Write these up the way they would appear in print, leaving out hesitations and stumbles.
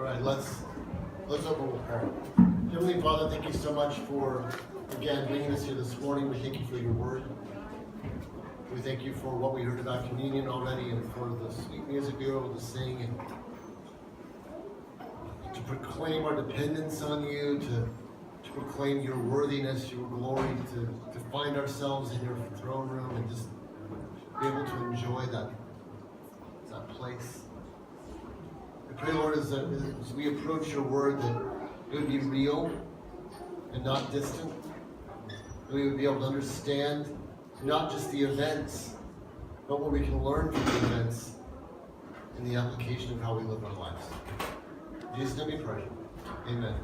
right, let's open with prayer. Heavenly Father, thank you so much for, again, bringing us here this morning. We thank you for your word. We thank you for what we heard about communion already and for the sweet music we were able to sing and to proclaim our dependence on you, to proclaim your worthiness, your glory, to find ourselves in your throne room and just be able to enjoy that place. I pray, Lord, as we approach your word, that it would be real and not distant. That we would be able to understand not just the events, but what we can learn from the events in the application of how we live our lives. In Jesus' name we pray. Amen.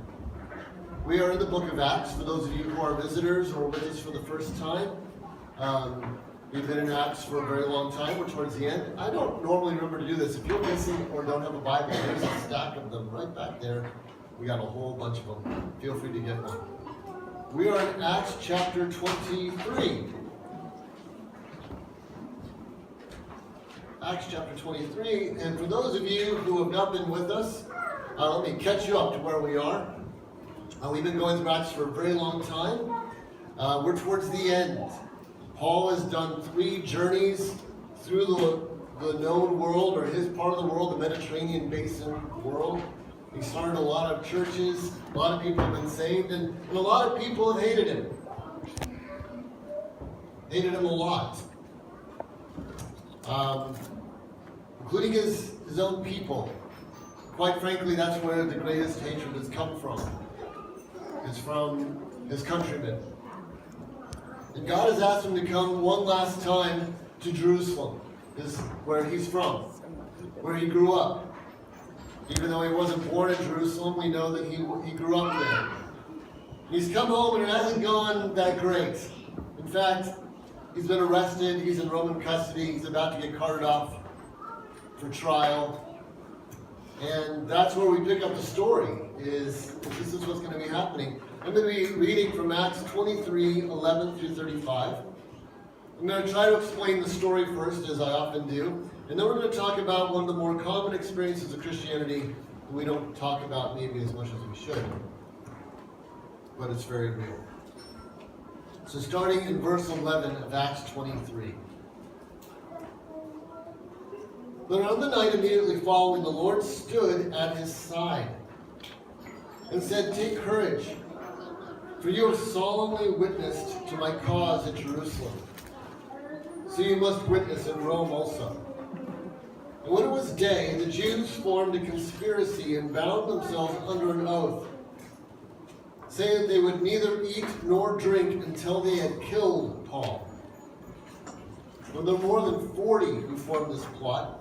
We are in the book of Acts. For those of you who are visitors or with us for the first time, we've been in Acts for a very long time. We're towards the end. I don't normally remember to do this. If you're missing or don't have a Bible, there's a stack of them right back there. We got a whole bunch of them. Feel free to get one. We are in Acts chapter 23. Acts chapter 23. And for those of you who have not been with us, let me catch you up to where we are. We've been going through Acts for a very long time. We're towards the end. Paul has done 3 journeys through the known world, or his part of the world, the Mediterranean basin world. He started a lot of churches, a lot of people have been saved, and a lot of people have hated him. Hated him a lot. Including his own people. Quite frankly, that's where the greatest hatred has come from. It's from his countrymen. And God has asked him to come one last time to Jerusalem, is where he's from, where he grew up. Even though he wasn't born in Jerusalem, we know that he grew up there. He's come home and it hasn't gone that great. In fact, he's been arrested, he's in Roman custody, he's about to get carted off for trial. And that's where we pick up the story, is this is what's going to be happening. I'm going to be reading from Acts 23, 11 through 35. I'm going to try to explain the story first, as I often do. And then we're going to talk about one of the more common experiences of Christianity that we don't talk about maybe as much as we should. But it's very real. So starting in verse 11 of Acts 23. But on the night immediately following, the Lord stood at his side and said, "Take courage, for you have solemnly witnessed to my cause at Jerusalem. So you must witness in Rome also." And when it was day, the Jews formed a conspiracy and bound themselves under an oath, saying that they would neither eat nor drink until they had killed Paul. Well, there were more than 40 who formed this plot.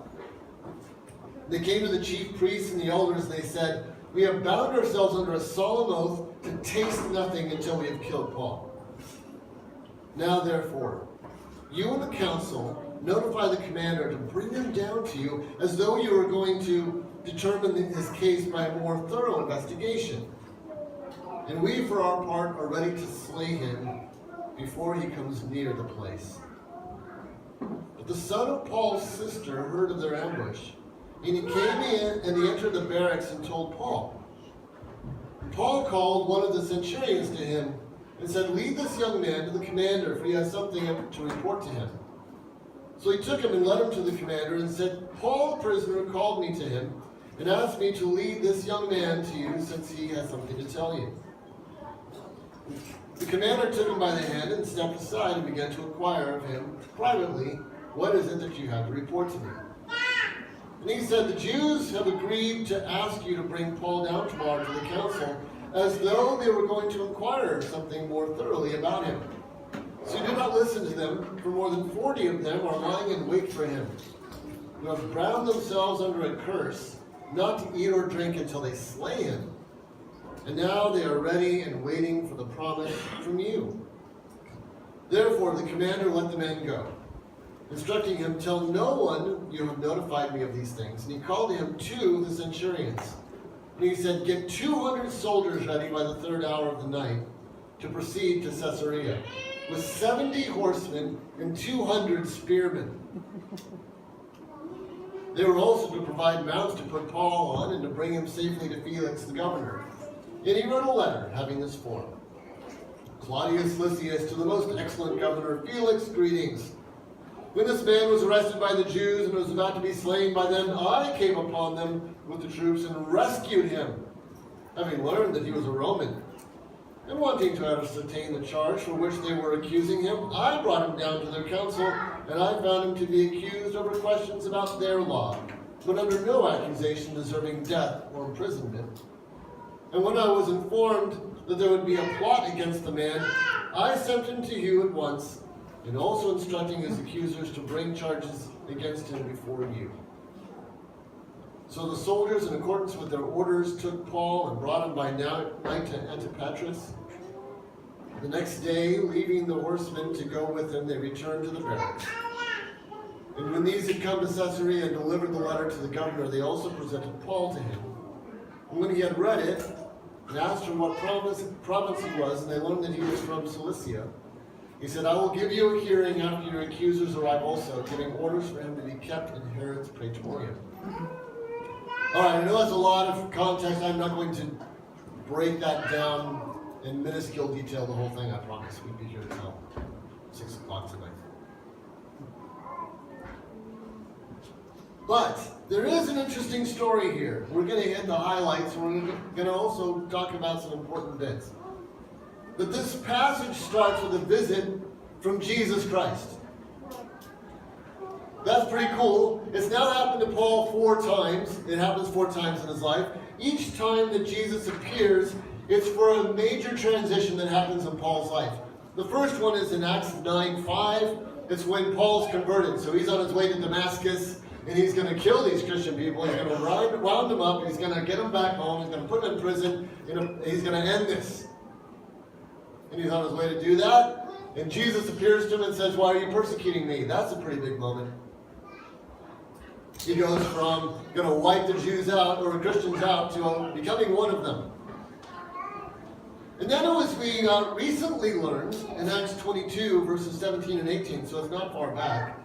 They came to the chief priests and the elders, and they said, "We have bound ourselves under a solemn oath to taste nothing until we have killed Paul. Now therefore, you and the council notify the commander to bring him down to you, as though you were going to determine his case by a more thorough investigation. And we, for our part, are ready to slay him before he comes near the place." But the son of Paul's sister heard of their ambush, and he came in and he entered the barracks and told Paul. Paul called one of the centurions to him and said, "Lead this young man to the commander, for he has something to report to him." So he took him and led him to the commander and said, "Paul, the prisoner, called me to him and asked me to lead this young man to you, since he has something to tell you." The commander took him by the hand and stepped aside and began to inquire of him privately, "What is it that you have to report to me?" And he said, "The Jews have agreed to ask you to bring Paul down tomorrow to the council, as though they were going to inquire something more thoroughly about him. So do not listen to them, for more than 40 of them are lying in wait for him, who have bound themselves under a curse, not to eat or drink until they slay him. And now they are ready and waiting for the promise from you." Therefore the commander let the man go, instructing him, "Tell no one you have notified me of these things." And he called him 2 of the centurions. And he said, "Get 200 soldiers ready by the 3rd hour of the night to proceed to Caesarea, with 70 horsemen and 200 spearmen. They were also to provide mounts to put Paul on and to bring him safely to Felix the governor. And he wrote a letter having this form. Claudius Lysias, to the most excellent governor Felix, greetings. When this man was arrested by the Jews and was about to be slain by them, I came upon them with the troops and rescued him, having learned that he was a Roman. And wanting to ascertain the charge for which they were accusing him, I brought him down to their council, and I found him to be accused over questions about their law, but under no accusation deserving death or imprisonment. And when I was informed that there would be a plot against the man, I sent him to you at once, and also instructing his accusers to bring charges against him before you. So the soldiers, in accordance with their orders, took Paul and brought him by night to Antipatris. The next day, leaving the horsemen to go with him, they returned to the barracks. And when these had come to Caesarea and delivered the letter to the governor, they also presented Paul to him. And when he had read it, and asked him what province he was, and they learned that he was from Cilicia, he said, I will give you a hearing after your accusers arrive also, giving orders for him to be kept in Herod's praetorium. All right, I know that's a lot of context. I'm not going to break that down in minuscule detail, the whole thing, I promise. We'd be here until 6 o'clock tonight. But there is an interesting story here. We're going to hit the highlights. We're going to also talk about some important bits. But this passage starts with a visit from Jesus Christ. That's pretty cool. It's now happened to Paul 4 times. It happens 4 times in his life. Each time that Jesus appears, it's for a major transition that happens in Paul's life. The first one is in Acts 9:5. It's when Paul's converted. So he's on his way to Damascus, and he's going to kill these Christian people. He's going to round them up. He's going to get them back home. He's going to put them in prison. He's going to end this. And he's on his way to do that. And Jesus appears to him and says, why are you persecuting me? That's a pretty big moment. He goes from going to wipe the Jews out, or Christians out, to becoming one of them. And then as we recently learned in Acts 22, verses 17 and 18, so it's not far back,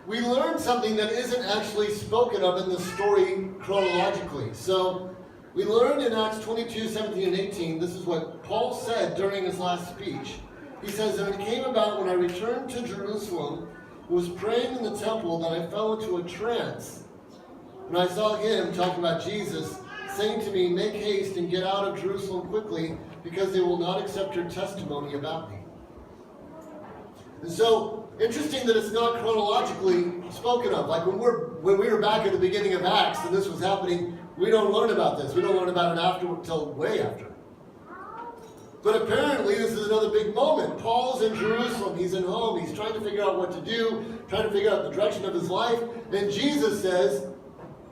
we learned something that isn't actually spoken of in the story chronologically. So we learned in Acts 22, 17 and 18, this is what Paul said during his last speech. He says, and it came about when I returned to Jerusalem, was praying in the temple, that I fell into a trance. And I saw him, talking about Jesus, saying to me, make haste and get out of Jerusalem quickly, because they will not accept your testimony about me. And so, interesting that it's not chronologically spoken of. Like when we were back at the beginning of Acts and this was happening, we don't learn about this. We don't learn about it after, until way after. But apparently this is another big moment. Paul's in Jerusalem. He's in home. He's trying to figure out what to do, trying to figure out the direction of his life. And Jesus says,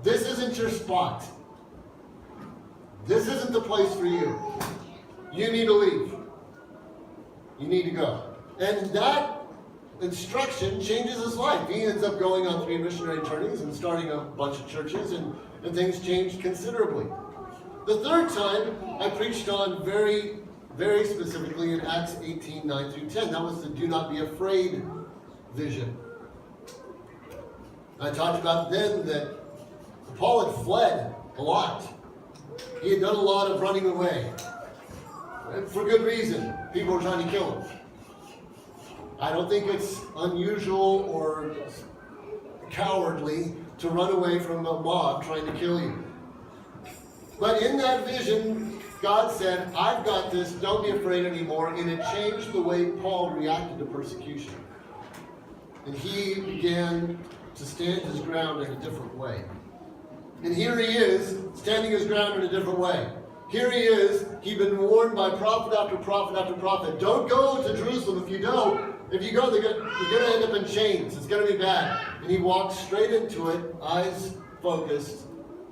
this isn't your spot. This isn't the place for you. You need to leave. You need to go. And that instruction changes his life. He ends up going on 3 missionary journeys and starting a bunch of churches, and things changed considerably. The third time, I preached on very, very specifically in Acts 18, 9 through 10. That was the do not be afraid vision. I talked about then that Paul had fled a lot. He had done a lot of running away. And for good reason. People were trying to kill him. I don't think it's unusual or cowardly to run away from a mob trying to kill you. But in that vision, God said, I've got this, don't be afraid anymore. And it changed the way Paul reacted to persecution. And he began to stand his ground in a different way. And here he is, standing his ground in a different way. Here he is, he'd been warned by prophet after prophet after prophet. Don't go to Jerusalem. If you go, you're going to end up in chains. It's going to be bad. And he walks straight into it, eyes focused,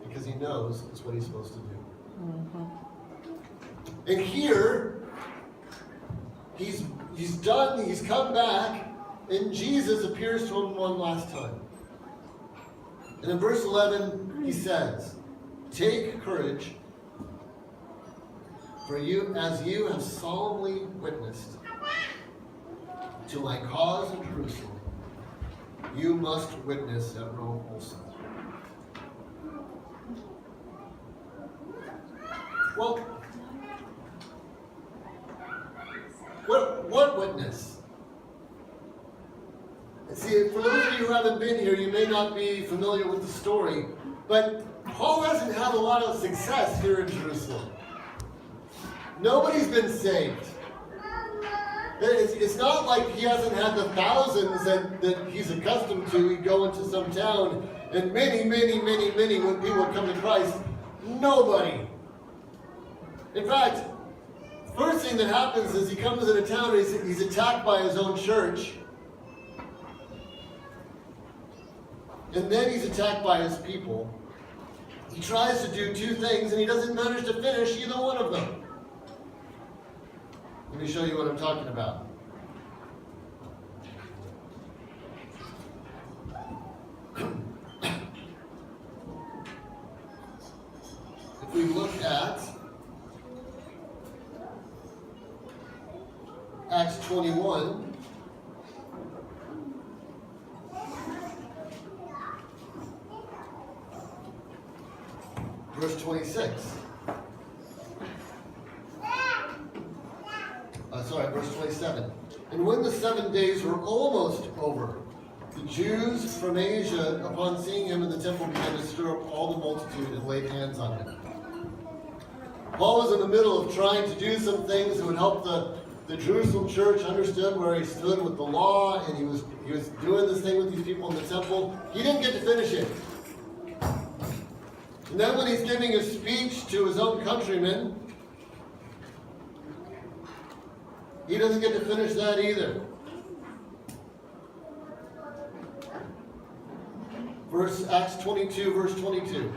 because he knows it's what he's supposed to do. Mm-hmm. And here, he's done, he's come back, and Jesus appears to him one last time. And in verse 11, he says, take courage, for you, as you have solemnly witnessed to my cause in Jerusalem, you must witness at Rome also. Well, what witness? See, for those of you who haven't been here, you may not be familiar with the story, but Paul hasn't had a lot of success here in Jerusalem. Nobody's been saved. It's not like he hasn't had the thousands that he's accustomed to. He'd go into some town and many when people would come to Christ. Nobody. In fact, first thing that happens is he comes into town and he's attacked by his own church. And then he's attacked by his people. He tries to do two things and he doesn't manage to finish either one of them. Let me show you what I'm talking about. If we look at Acts 21, verse 26. Verse 27. And when the 7 days were almost over, the Jews from Asia, upon seeing him in the temple, began to stir up all the multitude and laid hands on him. Paul was in the middle of trying to do some things that would help the Jerusalem church understand where he stood with the law, and he was doing this thing with these people in the temple. He didn't get to finish it. And then when he's giving a speech to his own countrymen, he doesn't get to finish that either. Acts 22, verse 22.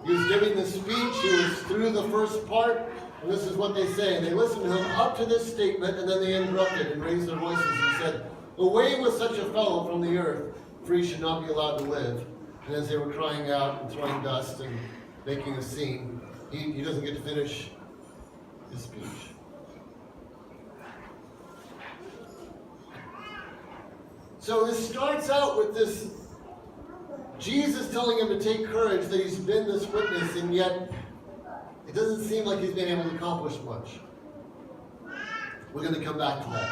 He was giving the speech, he was through the first part, and this is what they say. They listened to him up to this statement, and then they interrupted and raised their voices and said, "Away with such a fellow from the earth, for he should not be allowed to live." And as they were crying out and throwing dust and making a scene, he doesn't get to finish his speech. So this starts out with this Jesus telling him to take courage, that he's been this witness, and yet it doesn't seem like he's been able to accomplish much. We're going to come back to that.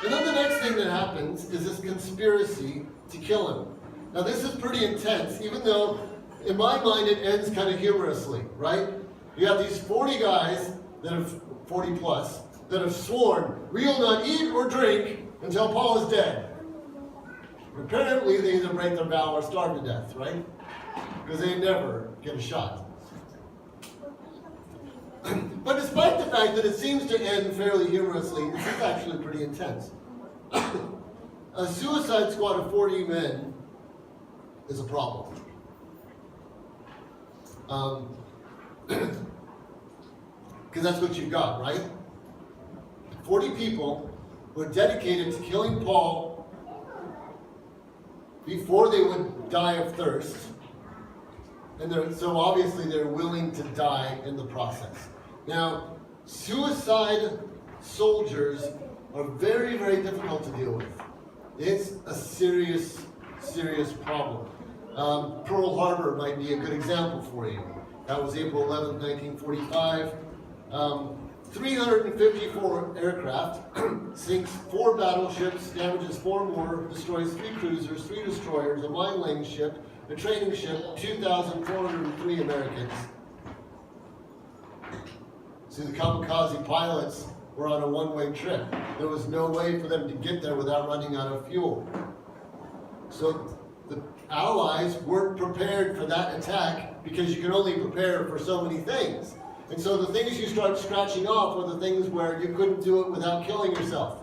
And then the next thing that happens is this conspiracy to kill him. Now this is pretty intense, even though in my mind it ends kind of humorously, right? You have these 40 guys, that have 40 plus, that have sworn, "We will not eat or drink until Paul is dead." Apparently they either break their vow or starve to death, right? Because they never get a shot. But despite the fact that it seems to end fairly humorously, this is actually pretty intense. A suicide squad of 40 men is a problem. Because that's what you've got, right? 40 people who are dedicated to killing Paul before they would die of thirst. And so obviously they're willing to die in the process. Now, suicide soldiers are very, very difficult to deal with. It's a serious, serious problem. Pearl Harbor might be a good example for you. That was April 11th, 1945. 354 aircraft, sinks 4 battleships, damages 4 more, destroys 3 cruisers, 3 destroyers, a mine-laying ship, a training ship, 2,403 Americans. See, the kamikaze pilots were on a one-way trip. There was no way for them to get there without running out of fuel. So the Allies weren't prepared for that attack, because you can only prepare for so many things. And so the things you start scratching off are the things where you couldn't do it without killing yourself.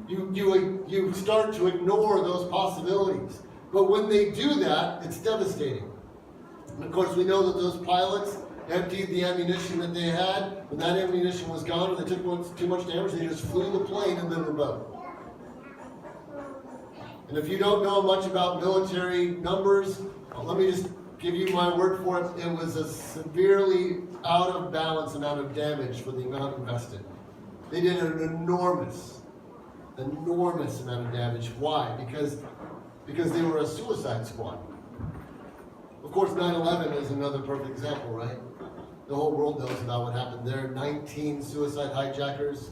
You start to ignore those possibilities. But when they do that, it's devastating. And of course, we know that those pilots emptied the ammunition that they had. When that ammunition was gone, and they took too much damage, they just flew the plane and then the boat. And if you don't know much about military numbers, let me just give you my word for it. It was a severely out of balance amount of damage for the amount invested. They did an enormous Enormous amount of damage. Why? Because they were a suicide squad. Of course, 9/11 is another perfect example, right? The whole world knows about what happened there. 19 suicide hijackers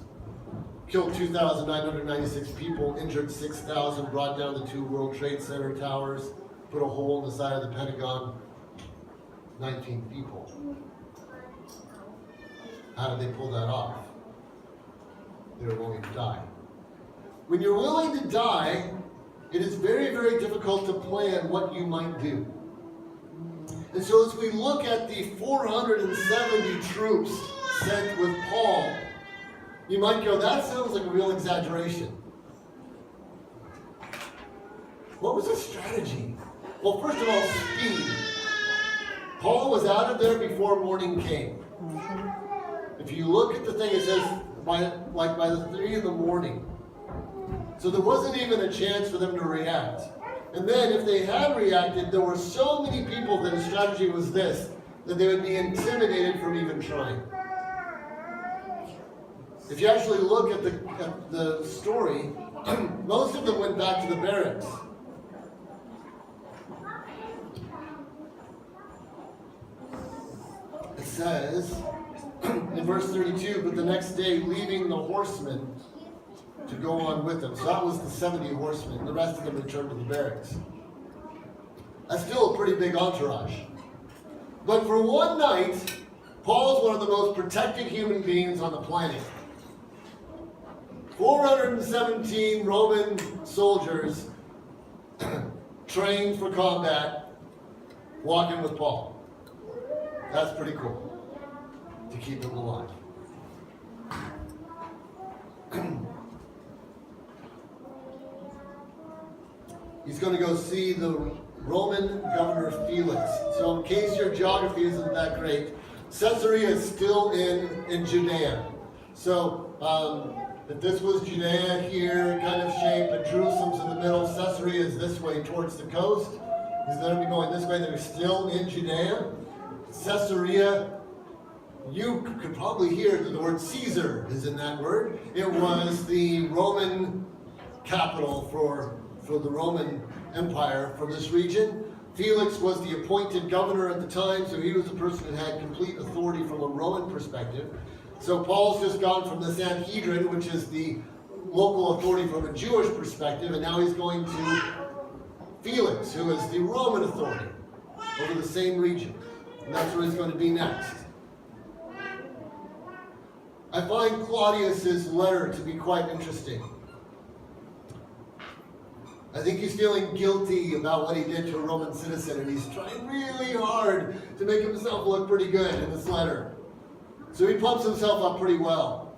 killed 2,996 people, injured 6,000, brought down the 2 World Trade Center towers, put a hole in the side of the Pentagon. 19 people. How did they pull that off? They were willing to die. When you're willing to die, it is very, very difficult to plan what you might do. And so as we look at the 470 troops sent with Paul, you might go, that sounds like a real exaggeration. What was the strategy? Well, first of all, speed. Paul was out of there before morning came. If you look at the thing, it says by the 3 in the morning. So there wasn't even a chance for them to react. And then if they had reacted, there were so many people that the strategy was this, that they would be intimidated from even trying. If you actually look at the story, most of them went back to the barracks. It says in verse 32, but the next day leaving the horsemen to go on with them. So that was the 70 horsemen. The rest of them returned to the barracks. That's still a pretty big entourage. But for one night, Paul's one of the most protected human beings on the planet. 417 Roman soldiers trained for combat, walking with Paul. That's pretty cool, to keep him alive. He's going to go see the Roman governor Felix. So in case your geography isn't that great, Caesarea is still in Judea. So if this was Judea here, kind of shape, and Jerusalem's in the middle, Caesarea is this way towards the coast. He's going to be going this way. They're still in Judea. Caesarea, you could probably hear that the word Caesar is in that word. It was the Roman capital for the Roman Empire for this region. Felix was the appointed governor at the time, so he was the person who had complete authority from a Roman perspective. So Paul's just gone from the Sanhedrin, which is the local authority from a Jewish perspective, and now he's going to Felix, who is the Roman authority over the same region. And that's where he's going to be next. I find Claudius's letter to be quite interesting. I think he's feeling guilty about what he did to a Roman citizen, and he's trying really hard to make himself look pretty good in this letter. So he pumps himself up pretty well.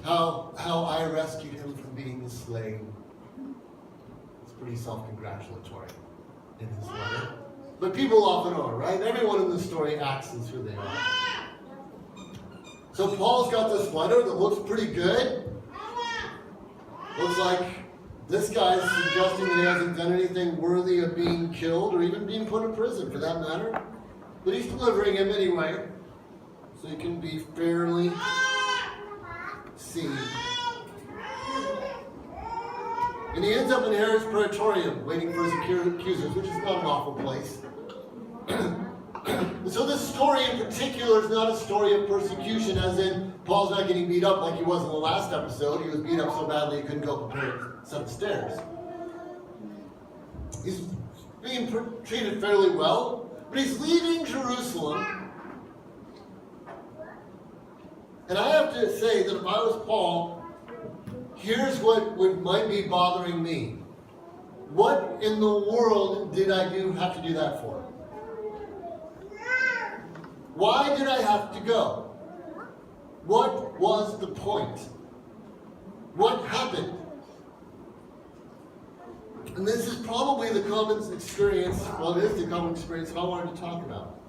How I rescued him from being slain. It's pretty self-congratulatory in his letter. But people often are, right? Everyone in the story acts as who they are. So Paul's got this letter that looks pretty good. Looks like this guy's suggesting that he hasn't done anything worthy of being killed or even being put in prison for that matter. But he's delivering him anyway, so he can be fairly seen. And he ends up in Herod's Praetorium, waiting for his accusers, which is not an awful place. And so this story in particular is not a story of persecution, as in Paul's not getting beat up like he was in the last episode. He was beat up so badly he couldn't go up a set of stairs. He's being treated fairly well, but he's leaving Jerusalem. And I have to say that if I was Paul, here's what might be bothering me. What in the world did I have to do that for? Why did I have to go? What was the point? What happened? And this is probably the common experience, well, it is the common experience that I wanted to talk about.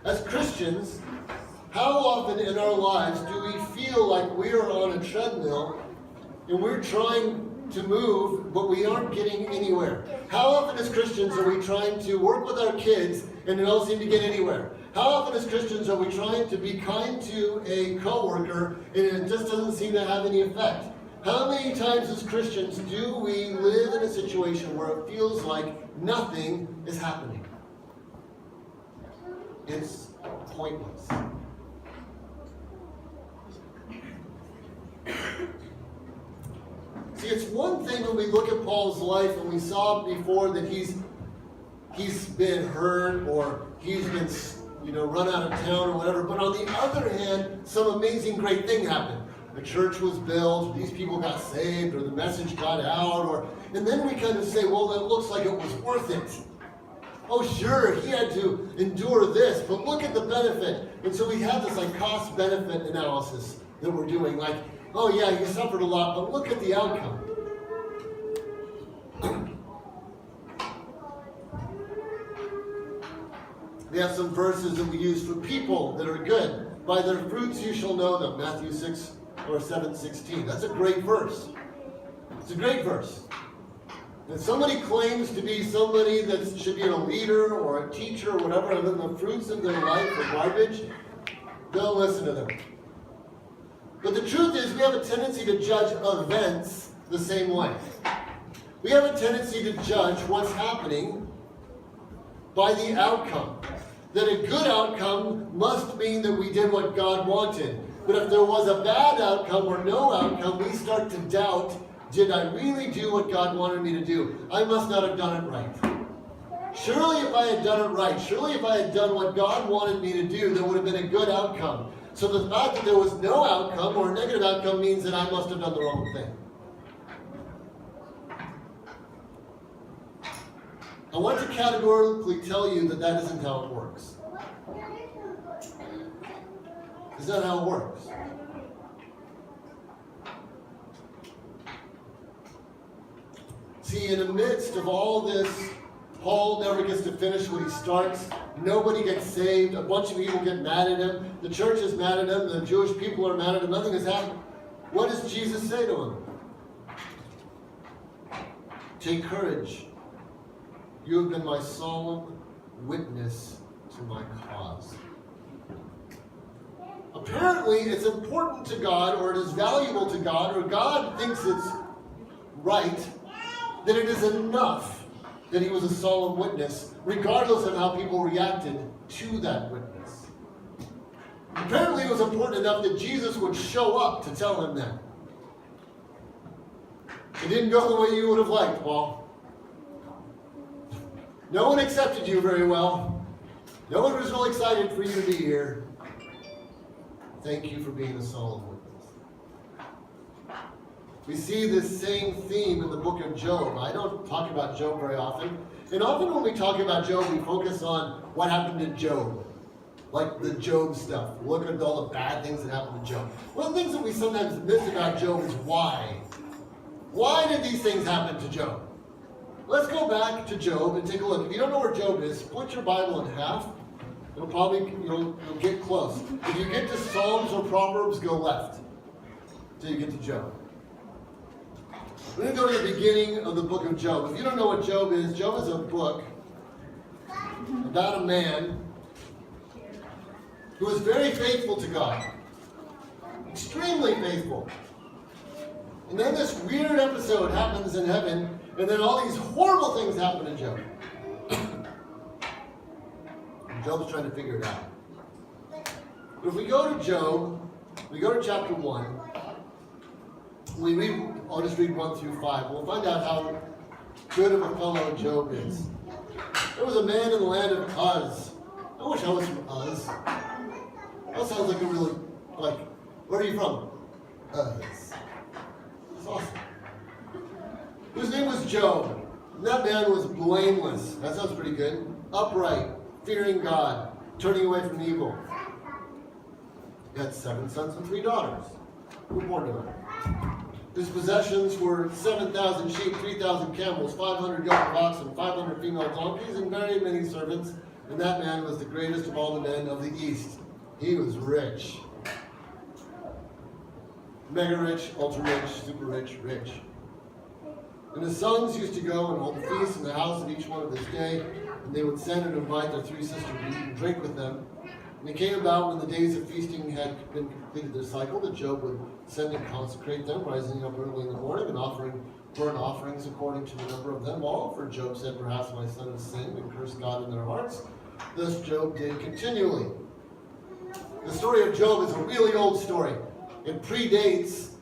As Christians, how often in our lives do we feel like we are on a treadmill and we're trying to move, but we aren't getting anywhere? How often as Christians are we trying to work with our kids and we don't seem to get anywhere? How often as Christians are we trying to be kind to a coworker and it just doesn't seem to have any effect? How many times as Christians do we live in a situation where it feels like nothing is happening? It's pointless. See, it's one thing when we look at Paul's life and we saw before that he's been hurt or he's been run out of town or whatever. But on the other hand, some amazing great thing happened. The church was built, these people got saved, or the message got out, and then we kind of say, well, it looks like it was worth it. Oh, sure, he had to endure this, but look at the benefit. And so we have this cost-benefit analysis that we're doing. Like, oh yeah, he suffered a lot, but look at the outcome. We have some verses that we use for people that are good. By their fruits you shall know them. Matthew 6 or 7:16. That's a great verse. It's a great verse. If somebody claims to be somebody that should be a leader or a teacher or whatever, and then the fruits of their life are garbage, don't listen to them. But the truth is, we have a tendency to judge events the same way. We have a tendency to judge what's happening by the outcome. That a good outcome must mean that we did what God wanted. But if there was a bad outcome or no outcome, we start to doubt, did I really do what God wanted me to do? I must not have done it right. Surely if I had done it right, surely if I had done what God wanted me to do, there would have been a good outcome. So the fact that there was no outcome or a negative outcome means that I must have done the wrong thing. I want to categorically tell you that that isn't how it works. Is that how it works? See, in the midst of all this, Paul never gets to finish what he starts. Nobody gets saved. A bunch of people get mad at him. The church is mad at him. The Jewish people are mad at him. Nothing has happened. What does Jesus say to him? Take courage. You have been my solemn witness to my cause. Apparently, it's important to God, or it is valuable to God, or God thinks it's right, that it is enough that he was a solemn witness, regardless of how people reacted to that witness. Apparently, it was important enough that Jesus would show up to tell him that. It didn't go the way you would have liked, Paul. No one accepted you very well. No one was really excited for you to be here. Thank you for being a solemn witness. We see this same theme in the book of Job. I don't talk about Job very often. And often when we talk about Job, we focus on what happened to Job. Like the Job stuff. Look at all the bad things that happened to Job. One of the things that we sometimes miss about Job is why. Why did these things happen to Job? Let's go back to Job and take a look. If you don't know where Job is, split your Bible in half. It'll probably, you'll get close. If you get to Psalms or Proverbs, go left until you get to Job. We're going to go to the beginning of the book of Job. If you don't know what Job is a book about a man who is very faithful to God. Extremely faithful. And then this weird episode happens in heaven, and then all these horrible things happen to Job. Job's trying to figure it out. But if we go to Job, we go to chapter 1, I'll just read 1 through 5. We'll find out how good of a fellow Job is. There was a man in the land of Uz. I wish I was from Uz. That sounds like a really, where are you from? Uz. That's awesome. Whose name was Job. And that man was blameless. That sounds pretty good. Upright, fearing God, turning away from evil. He had 7 sons and 3 daughters who were born to him. His possessions were 7,000 sheep, 3,000 camels, 500 yoke of oxen, 500 female donkeys, and very many servants. And that man was the greatest of all the men of the East. He was rich. Mega rich, ultra rich, super rich, rich. And his sons used to go and hold feasts in the house of each one of his day, and they would send and invite their 3 sisters to eat and drink with them. And it came about when the days of feasting had been completed their cycle, that Job would send and consecrate them, rising up early in the morning and offering burnt offerings according to the number of them all. For Job said, perhaps my son has sinned and cursed God in their hearts. Thus Job did continually. The story of Job is a really old story. It predates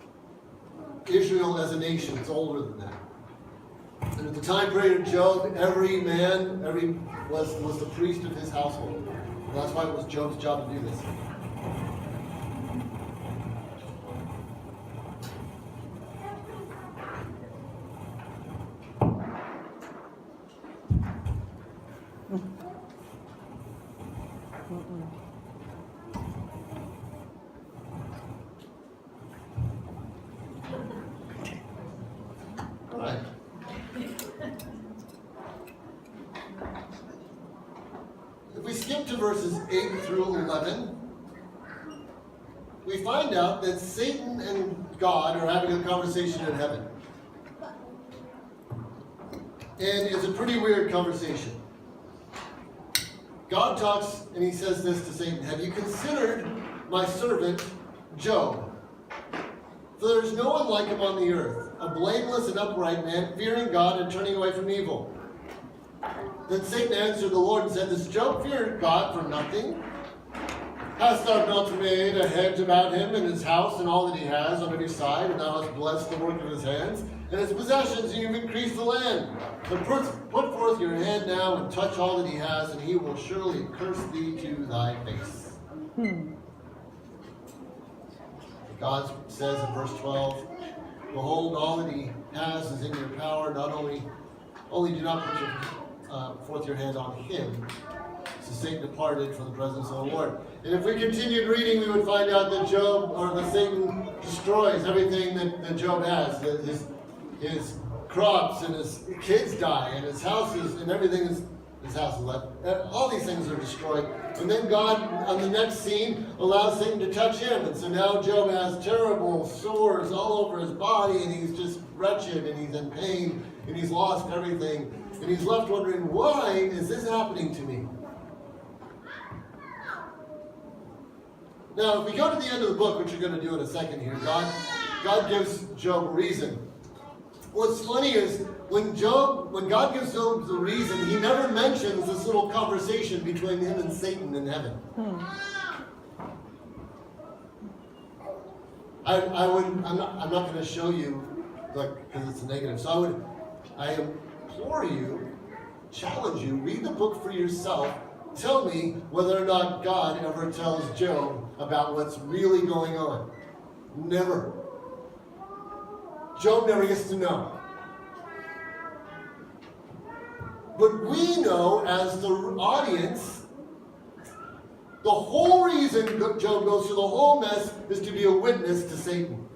Israel as a nation. It's older than that. And at the time period of Job, every man was the priest of his household. And that's why it was Job's job to do this. All right. If we skip to verses 8 through 11, we find out that Satan and God are having a conversation in heaven. And it's a pretty weird conversation. God talks and he says this to Satan, have you considered my servant Job? For there is no one like him on the earth, a blameless and upright man, fearing God and turning away from evil. Then Satan answered the Lord and said, does Job fear God for nothing? Hast thou not made a hedge about him and his house and all that he has on every side, and thou hast blessed the work of his hands, and his possessions, and you've increased the land. But put forth your hand now and touch all that he has, and he will surely curse thee to thy face. God says in verse 12, behold, all that he has is in your power. Not only do not put forth your hand on him. So Satan departed from the presence of the Lord. And if we continued reading, we would find out that Satan destroys everything that Job has. His crops and his kids die, and his houses and everything his house is left. All these things are destroyed. And then God, on the next scene, allows Satan to touch him. And so now Job has terrible sores all over his body, and he's just wretched, and he's in pain, and he's lost everything. And he's left wondering, why is this happening to me? Now, if we go to the end of the book, which we're going to do in a second here, God gives Job a reason. What's funny is when God gives Job the reason, he never mentions this little conversation between him and Satan in heaven. I'm not going to show you, because it's a negative. So I implore you, challenge you, read the book for yourself. Tell me whether or not God ever tells Job about what's really going on. Never. Job never gets to know. But we know, as the audience, the whole reason Job goes through the whole mess is to be a witness to Satan.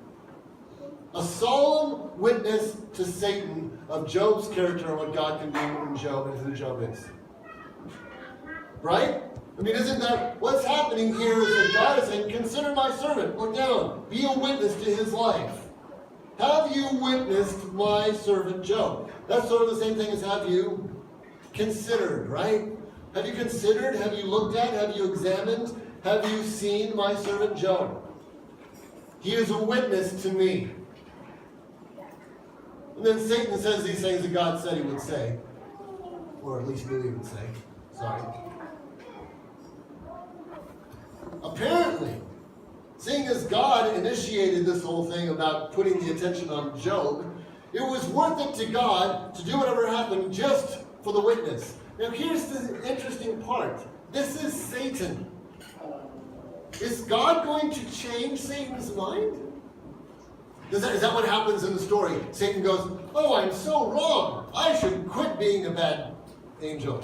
A solemn witness to Satan of Job's character and what God can do in Job and who Job is. Right? I mean, isn't that what's happening here is that God is saying, consider my servant, look down, be a witness to his life. Have you witnessed my servant Job? That's sort of the same thing as have you considered, right? Have you considered? Have you looked at? Have you examined? Have you seen my servant Job? He is a witness to me. And then Satan says these things that God said he would say. Or at least knew he would say. Sorry. Apparently, seeing as God initiated this whole thing about putting the attention on Job, it was worth it to God to do whatever happened just for the witness. Now here's the interesting part. This is Satan. Is God going to change Satan's mind? Is that what happens in the story? Satan goes, oh, I'm so wrong. I should quit being a bad angel.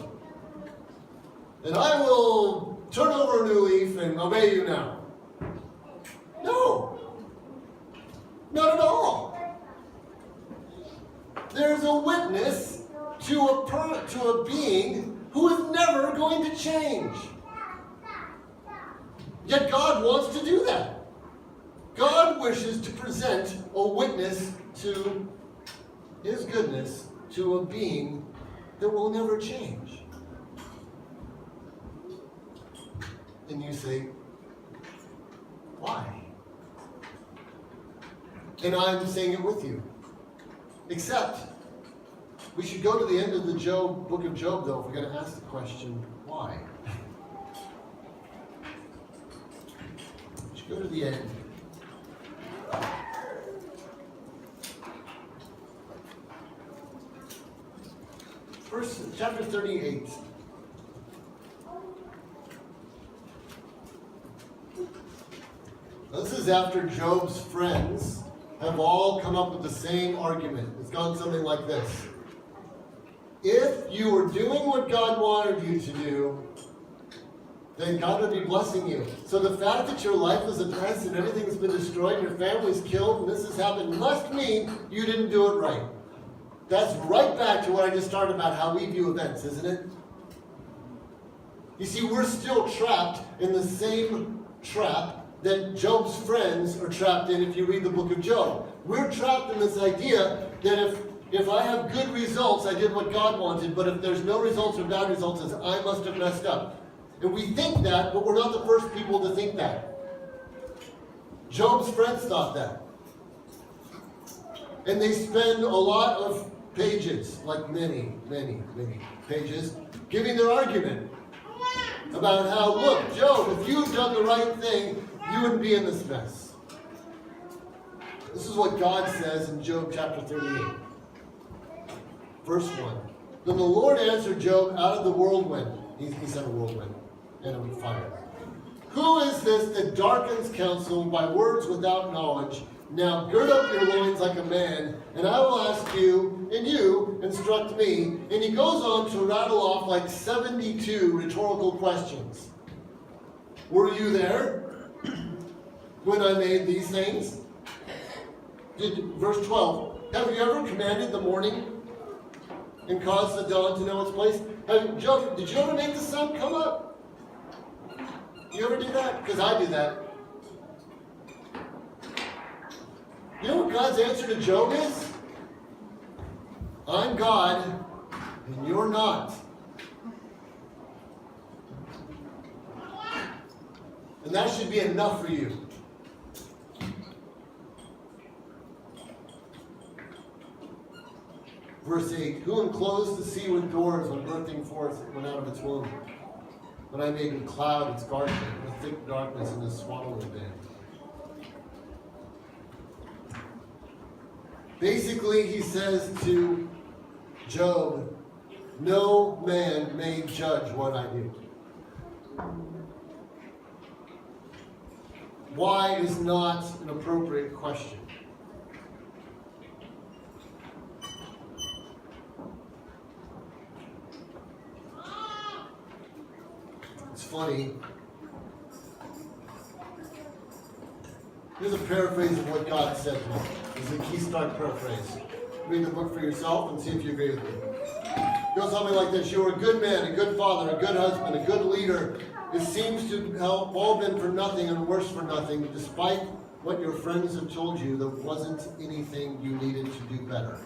And I will turn over a new leaf and obey you now. No. Not at all. There's a witness to a being who is never going to change. Yet God wants to do that. God wishes to present a witness to his goodness to a being that will never change. And you say, why? And I'm saying it with you. Except, we should go to the end of the book of Job, though, if we're going to ask the question, why? We should go to the end. Chapter 38. Now, this is after Job's friends have all come up with the same argument. It's gone something like this. If you were doing what God wanted you to do, then God would be blessing you. So the fact that your life is a mess and everything's been destroyed, your family's killed, and this has happened must mean you didn't do it right. That's right back to what I just started about how we view events, isn't it? You see, we're still trapped in the same trap that Job's friends are trapped in if you read the book of Job. We're trapped in this idea that if I have good results, I did what God wanted, but if there's no results or bad results, it's I must have messed up. And we think that, but we're not the first people to think that. Job's friends thought that. And they spend a lot of pages, like many pages, giving their argument about how, look, Job, if you had done the right thing, you wouldn't be in this mess. This is what God says in Job chapter 38. Verse 1. Then the Lord answered Job out of the whirlwind. He said a whirlwind and a fire. Who is this that darkens counsel by words without knowledge? Now gird up your loins like a man, and I will ask you, and you instruct me. And he goes on to rattle off like 72 rhetorical questions. Were you there when I made these things? Verse 12. Have you ever commanded the morning and caused the dawn to know its place? Job, did you ever make the sun come up? You ever do that? Because I do that. You know what God's answer to Job is? I'm God, and you're not. And that should be enough for you. Verse 8, who enclosed the sea with doors when birthing forth it went out of its womb? When I made in cloud its garment, with thick darkness in the swaddling band. Basically, he says to Job, no man may judge what I do. Why is not an appropriate question. It's funny. Here's a paraphrase of what God said to him. It's a Keystart paraphrase. Read the book for yourself and see if you agree with me. It goes something like this. You were a good man, a good father, a good husband, a good leader. It seems to have all been for nothing and worse for nothing. Despite what your friends have told you, there wasn't anything you needed to do better.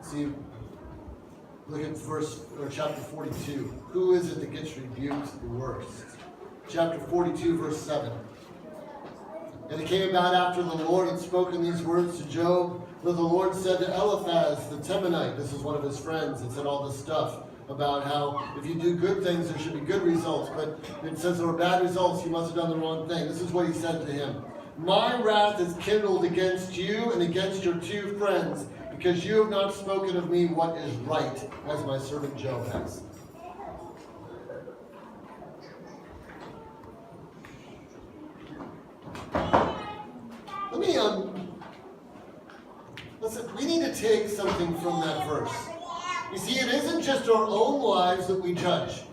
See, look at chapter 42. Who is it that gets rebuked the worst? Chapter 42, verse 7. And it came about after the Lord had spoken these words to Job, that the Lord said to Eliphaz the Temanite, this is one of his friends, and said all this stuff about how if you do good things, there should be good results, but it says there were bad results, you must have done the wrong thing. This is what he said to him. My wrath is kindled against you and against your two friends, because you have not spoken of me what is right, as my servant Job has. Let me, listen, we need to take something from that verse. You see, it isn't just our own lives that we judge.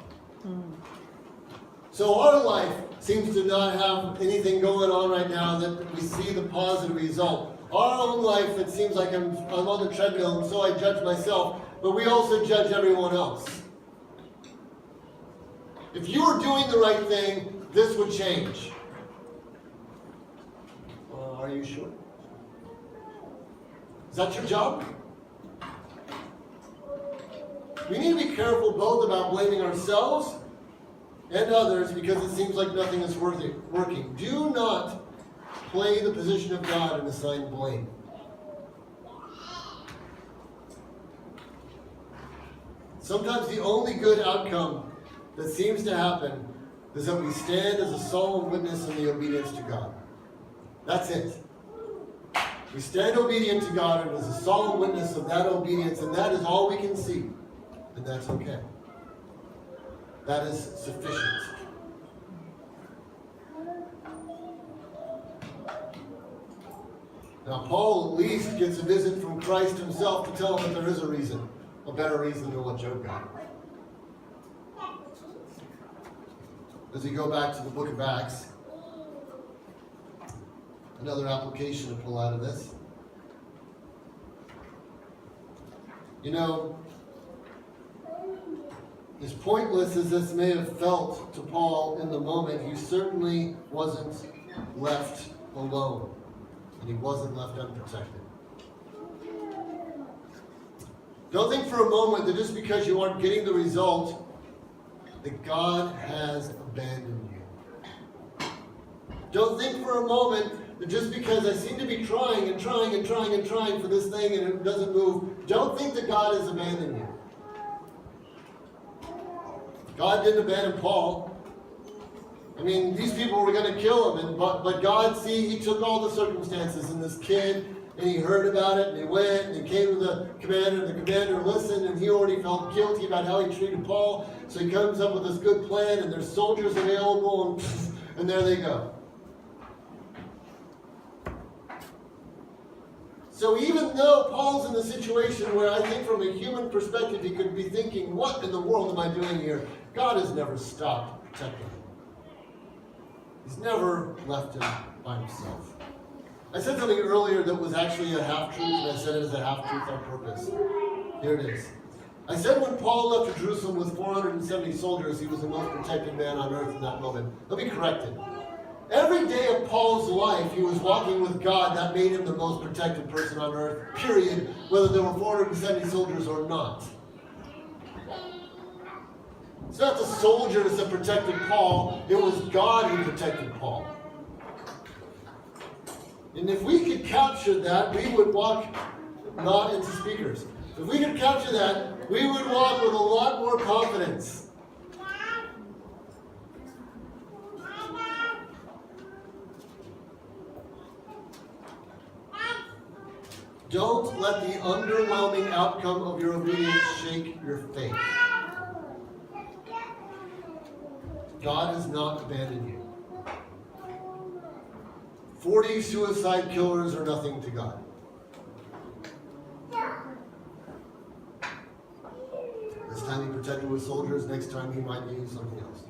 So our life seems to not have anything going on right now that we see the positive result. Our own life, it seems like I'm on the treadmill, and so I judge myself, but we also judge everyone else. If you were doing the right thing, this would change. Are you sure? Is that your job? We need to be careful both about blaming ourselves and others because it seems like nothing is working. Do not play the position of God and assign blame. Sometimes the only good outcome that seems to happen is that we stand as a solemn witness in the obedience to God. That's it. We stand obedient to God and as a solemn witness of that obedience, and that is all we can see. And that's okay. That is sufficient. Now, Paul at least gets a visit from Christ himself to tell him that there is a reason, a better reason than what Job got. As we go back to the book of Acts, another application to pull out of this. You know, as pointless as this may have felt to Paul in the moment, he certainly wasn't left alone. And he wasn't left unprotected. Don't think for a moment that just because you aren't getting the result, that God has abandoned you. Don't think for a moment that just because I seem to be trying and trying and trying and trying for this thing and it doesn't move, don't think that God has abandoned you. God didn't abandon Paul. I mean, these people were going to kill him, but God, he took all the circumstances and this kid, and he heard about it, and he went, and he came to the commander, and the commander listened, and he already felt guilty about how he treated Paul, so he comes up with this good plan, and there's soldiers available, and there they go. So even though Paul's in a situation where I think from a human perspective he could be thinking, what in the world am I doing here? God has never stopped protecting him. He's never left him by himself. I said something earlier that was actually a half-truth, and I said it as a half-truth on purpose. Here it is. I said when Paul left Jerusalem with 470 soldiers, he was the most protected man on earth in that moment. Let me correct it. Every day of Paul's life, he was walking with God. That made him the most protected person on earth, period, whether there were 470 soldiers or not. It's not the soldiers that protected Paul. It was God who protected Paul. And if we could capture that, we would walk not into speakers. If we could capture that, we would walk with a lot more confidence. Don't let the underwhelming outcome of your obedience shake your faith. God has not abandoned you. 40 suicide killers are nothing to God. This time he protected with soldiers, next time he might use something else.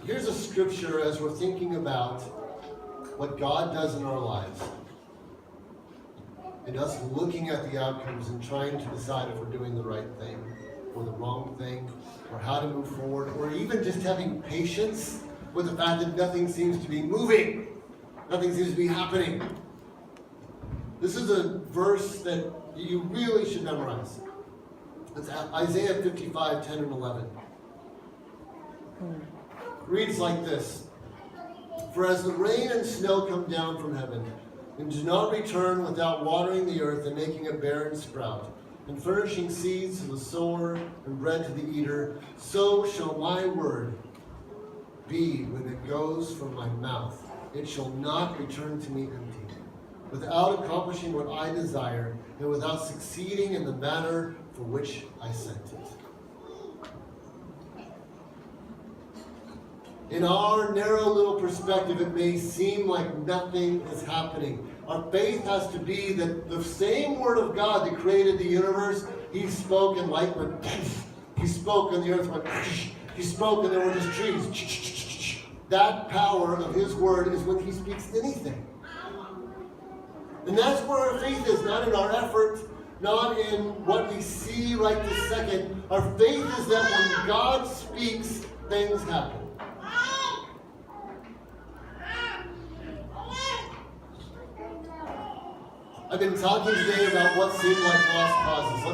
Here's a scripture as we're thinking about what God does in our lives. And us looking at the outcomes and trying to decide if we're doing the right thing or the wrong thing, or how to move forward, or even just having patience with the fact that nothing seems to be moving. Nothing seems to be happening. This is a verse that you really should memorize. It's Isaiah 55, 10 and 11. It reads like this. For as the rain and snow come down from heaven, and do not return without watering the earth and making a barren sprout, and furnishing seeds to the sower and bread to the eater, so shall my word be when it goes from my mouth. It shall not return to me empty, without accomplishing what I desire, and without succeeding in the matter for which I sent it. In our narrow little perspective, it may seem like nothing is happening. Our faith has to be that the same word of God that created the universe, he spoke and light went, he spoke and the earth went, he spoke and there were just trees. That power of his word is when he speaks anything. And that's where our faith is, not in our effort, not in what we see right this second. Our faith is that when God speaks, things happen. I've been talking today about what seemed like lost causes.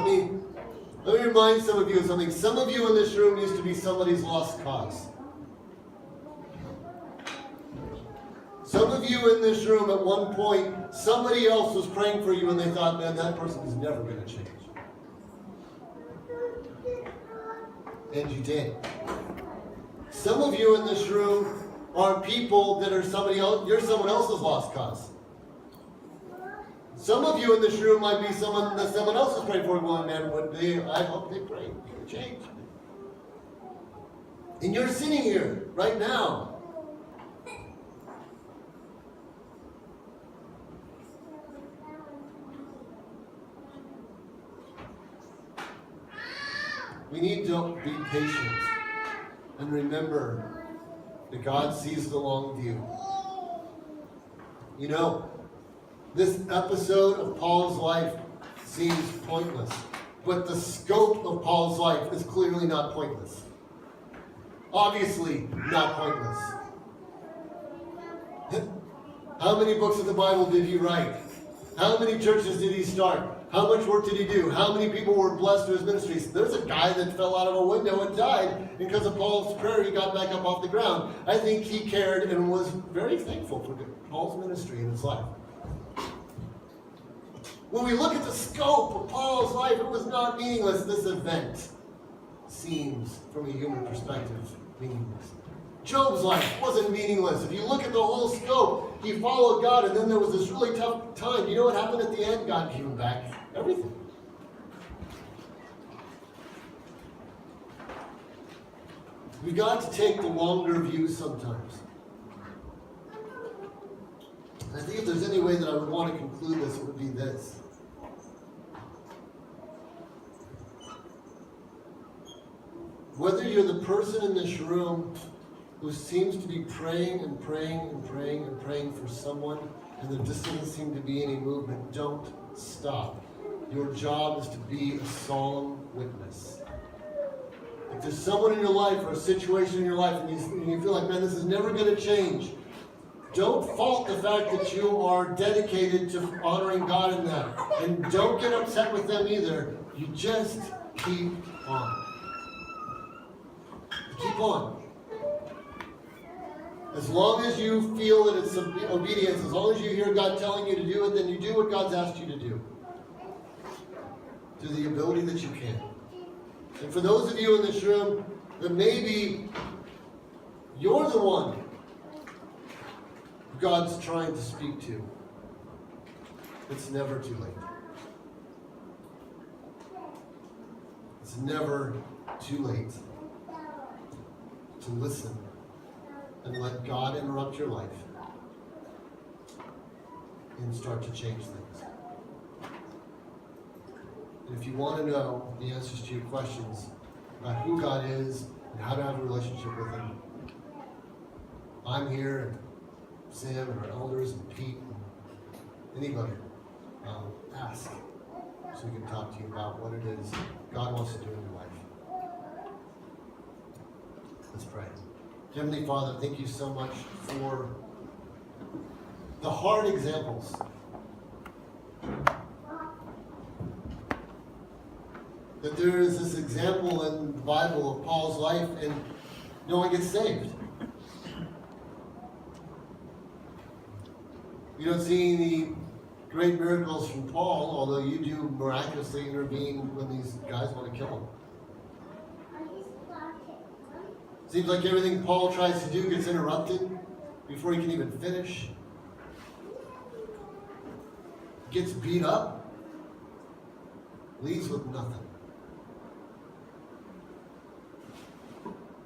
Let me remind some of you of something. Some of you in this room used to be somebody's lost cause. Some of you in this room at one point, somebody else was praying for you and they thought, man, that person is never going to change. And you did. Some of you in this room are people that are somebody else, you're someone else's lost cause. Some of you in this room might be someone that someone else is praying for, going, man, I hope they pray for change. And you're sitting here right now. We need to be patient and remember that God sees the long view. You know, this episode of Paul's life seems pointless, but the scope of Paul's life is clearly not pointless. Obviously not pointless. How many books of the Bible did he write? How many churches did he start? How much work did he do? How many people were blessed through his ministries? There's a guy that fell out of a window and died, and because of Paul's prayer, he got back up off the ground. I think he cared and was very thankful for Paul's ministry in his life. When we look at the scope of Paul's life, it was not meaningless. This event seems, from a human perspective, meaningless. Job's life wasn't meaningless. If you look at the whole scope, he followed God, and then there was this really tough time. You know what happened at the end? God gave him back everything. We've got to take the longer view sometimes. And I think if there's any way that I would want to conclude this, it would be this. Whether you're the person in this room who seems to be praying and praying and praying and praying for someone, and there just doesn't seem to be any movement, don't stop. Your job is to be a solemn witness. If there's someone in your life or a situation in your life and you feel like, man, this is never going to change, don't fault the fact that you are dedicated to honoring God in that. And don't get upset with them either. You just keep on. Keep on. As long as you feel that it's obedience, as long as you hear God telling you to do it, then you do what God's asked you to do. To the ability that you can. And for those of you in this room that maybe you're the one God's trying to speak to, it's never too late. It's never too late to listen and let God interrupt your life and start to change things. And if you want to know the answers to your questions about who God is and how to have a relationship with Him, I'm here, and Sam and our elders and Pete and anybody, ask so we can talk to you about what it is God wants to do in your life. Let's pray. Heavenly Father, thank you so much for the hard examples. That there is this example in the Bible of Paul's life and no one gets saved. You don't see any great miracles from Paul, although you do miraculously intervene when these guys want to kill him. Seems like everything Paul tries to do gets interrupted before he can even finish. Gets beat up. Leaves with nothing.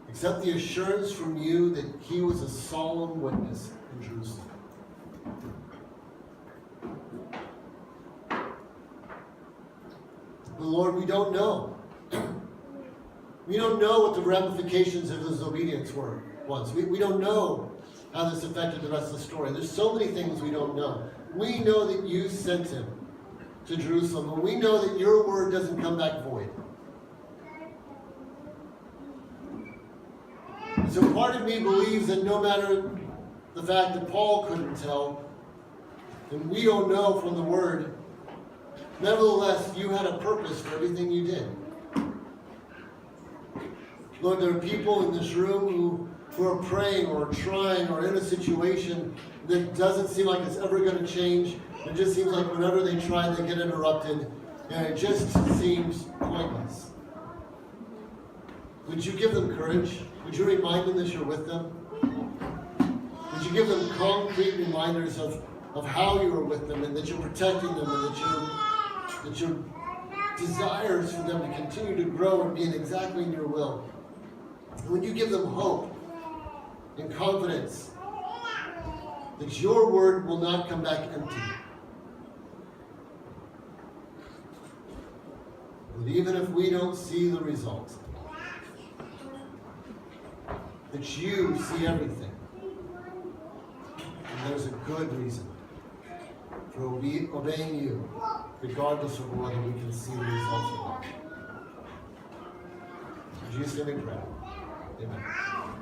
Except the assurance from you that he was a solemn witness in Jerusalem. But Lord, we don't know. We don't know what the ramifications of his obedience were once. We don't know how this affected the rest of the story. There's so many things we don't know. We know that you sent him. to Jerusalem, and we know that your word doesn't come back void. So part of me believes that no matter the fact that Paul couldn't tell, and we don't know from the word, nevertheless, you had a purpose for everything you did. Lord, there are people in this room who are praying or trying or in a situation that doesn't seem like it's ever going to change. It just seems like whenever they try, they get interrupted, and it just seems pointless. Would you give them courage? Would you remind them that you're with them? Would you give them concrete reminders of how you are with them, and that you're protecting them, and that your desires for them to continue to grow and be exactly in your will? And would you give them hope and confidence that your word will not come back empty? That even if we don't see the results, that you see everything. And there's a good reason for obeying you, regardless of whether we can see the results or not. In Jesus' name we pray. Amen.